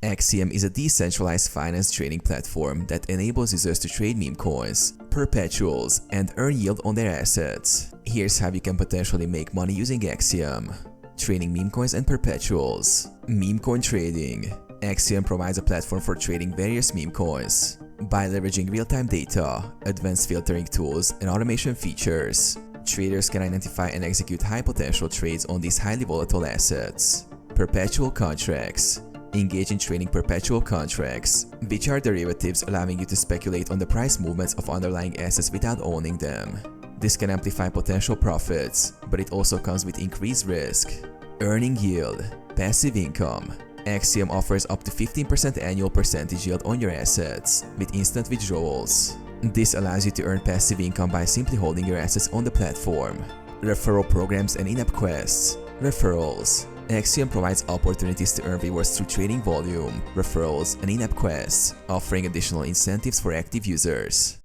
Axiom is a decentralized finance trading platform that enables users to trade meme coins, perpetuals, and earn yield on their assets. Here's how you can potentially make money using Axiom. Trading meme coins and perpetuals. Meme coin trading. Axiom provides a platform for trading various meme coins. By leveraging real-time data, advanced filtering tools, and automation features, traders can identify and execute high-potential trades on these highly volatile assets. Perpetual contracts. Engage in trading perpetual contracts, which are derivatives allowing you to speculate on the price movements of underlying assets without owning them. This can amplify potential profits, but it also comes with increased risk. Earning yield. Passive income. Axiom offers up to 15% annual percentage yield on your assets, with instant withdrawals. This allows you to earn passive income by simply holding your assets on the platform. Referral programs and in-app quests. Referrals. Axiom provides opportunities to earn rewards through trading volume, referrals, and in-app quests, offering additional incentives for active users.